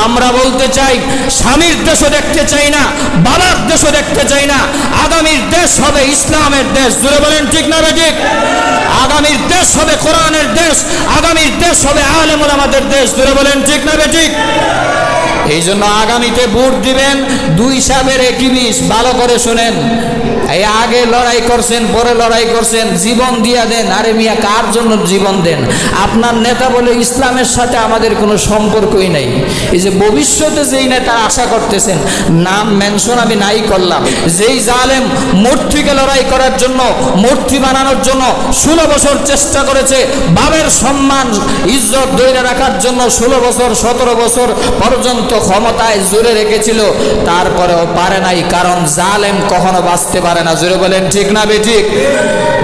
আমরা বলতে চাই, স্বামীর দেশও দেখতে চাই না, বাবার দেশও দেখতে চাই না। আগামীর দেশ হবে ইসলামের দেশ। জোরে বলেন ঠিক না বেঠিক? আগামীর দেশ হবে কোরআনের দেশ, আগামীর দেশ হবে আলেম ওলামাদের দেশ। জোরে বলেন ঠিক না বেঠিক? এই জন্য আগামীতে ভোট দিবেন 2/21। ভালো করে শুনেন, এই আগে লড়াই করছেন, পরে লড়াই করছেন, জীবন দিয়া দেন। আরে মিয়া, কার জন্য জীবন দেন? আপনার নেতা বলে ইসলামের সাথে আমাদের কোনো সম্পর্কই নাই। এই যে ভবিষ্যতে যেই নেতা আশা করতেছেন, নাম মেনশন আমি নাই করলাম, যেই জালেম মূর্তিকে লড়াই করার জন্য, মূর্তি বানানোর জন্য 16 বছর চেষ্টা করেছে, বাবের সম্মান ইজ্জত ধরে রাখার জন্য 16 বছর 17 বছর পর্যন্ত ক্ষমতায় জোরে রেখেছিল, তারপরেও পারে নাই, কারণ জালেম কখনো বাঁচতে পারে না। জোরে বলেন ঠিক না বেঠিক?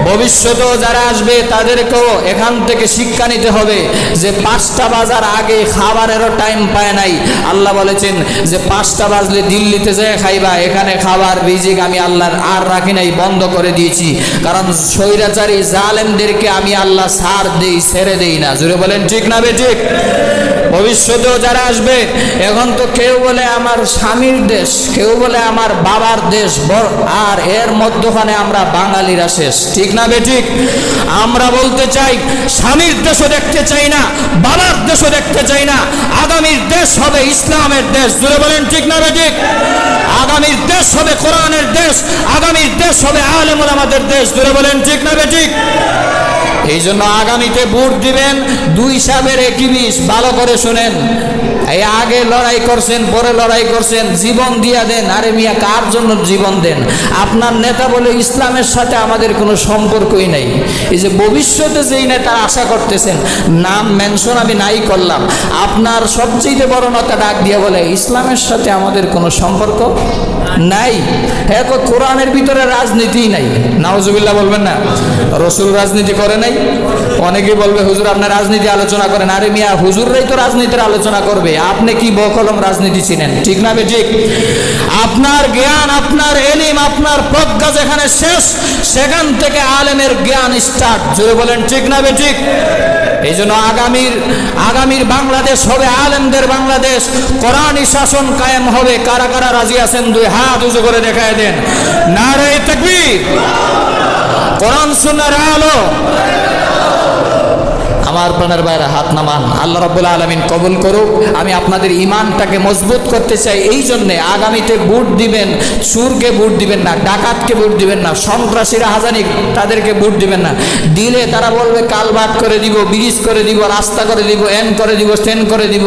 ভবিষ্যতেও যারা আসবে তাদেরকেও এখান থেকে শিক্ষা নিতে হবে যে 5টা বাজার আগে খাবারেরও টাইম পায় নাই। আল্লাহ বলেছেন যে 5টা বাজলে দিল্লিতে যেয়ে খাইবা, এখানে খাবার রিজিক আমি আল্লাহর আর রাখি নাই, বন্ধ করে দিয়েছি, কারণ স্বৈরাচারী জালেমদেরকে আমি আল্লাহ ছাড় দেই, ছেড়ে দেই না। জোরে বলেন ঠিক না বেঠিক? ভবিষ্যতেও যারা আসবে, এখন তো কেউ বলে আমার স্বামীর দেশ, কেউ বলে আমার বাবার দেশ, আর এর মধ্যখানে আমরা বাঙালিরা শেষ। ঠিক না বেঠিক? আমরা বলতে চাই, স্বামীর দেশও দেখতে চাই না, বাবার দেশও দেখতে চাই না। আগামীর দেশ হবে ইসলামের দেশ। জোরে বলেন ঠিক না বেঠিক? আগামীর দেশ হবে কোরআনের দেশ, আগামীর দেশ হবে আলেম ওলামাদের দেশ। জোরে বলেন ঠিক না বেঠিক? এই জন্য আগামীতে ভোট দিবেন 2/21। ভালো করে শুনেন, এই আগে লড়াই করছেন, পরে লড়াই করছেন, জীবন দিয়া দেন। আরে মিয়া, কার জন্য জীবন দেন? আপনার নেতা বলে ইসলামের সাথে আমাদের কোনো সম্পর্কই নাই। এই যে ভবিষ্যতে যেই নেতা আশা করতেছেন, নাম মেনশন আমি নাই করলাম, আপনার সবচেয়ে বড় নেতা ডাক দিয়ে বলে ইসলামের সাথে আমাদের কোনো সম্পর্ক নাই। হ্যাঁ, কোরআনের ভিতরে রাজনীতি নাই। নাউজুবিল্লাহ বলবেন না? রসুল রাজনীতি করে নাই? অনেকেই বলবে হুজুর আপনি রাজনীতি আলোচনা করেন। আরে মিয়া, হুজুররাই তো রাজনীতির আলোচনা করবে, আপনি কি বকলম রাজনীতি চিনেন? ঠিক না বেঠিক? আপনার জ্ঞান, আপনার এলিম, আপনার প্রজ্ঞা যেখানে শেষ, সেখান থেকে আলেমের জ্ঞান স্টার্ট। জোরে বলেন ঠিক না বেঠিক? এই জন্য আগামীর বাংলাদেশ হবে আলেমদের বাংলাদেশ, কোরআনী শাসন কায়েম হবে। কারা কারা রাজি আছেন? 2 হাত উঁচু করে দেখায় দেন। নারে তাকবীর! কোরআন সুন্নাহর আলো। আমার প্রাণের বাইরে হাত নামান। আল্লাহ রাব্বুল আলামিন কবুল করুক। আমি আপনাদের ইমানটাকে মজবুত করতে চাই। এই জন্যে আগামীতে ভোট দিবেন, চোরকে ভোট দিবেন না, ডাকাতকে ভোট দিবেন না, সন্ত্রাসীরা হাজানি তাদেরকে ভোট দিবেন না। দিলে তারা বলবে কালভার্ট করে দিব, ব্রিজ করে দিব, রাস্তা করে দিব, এন করে দিব, সেন করে দিব।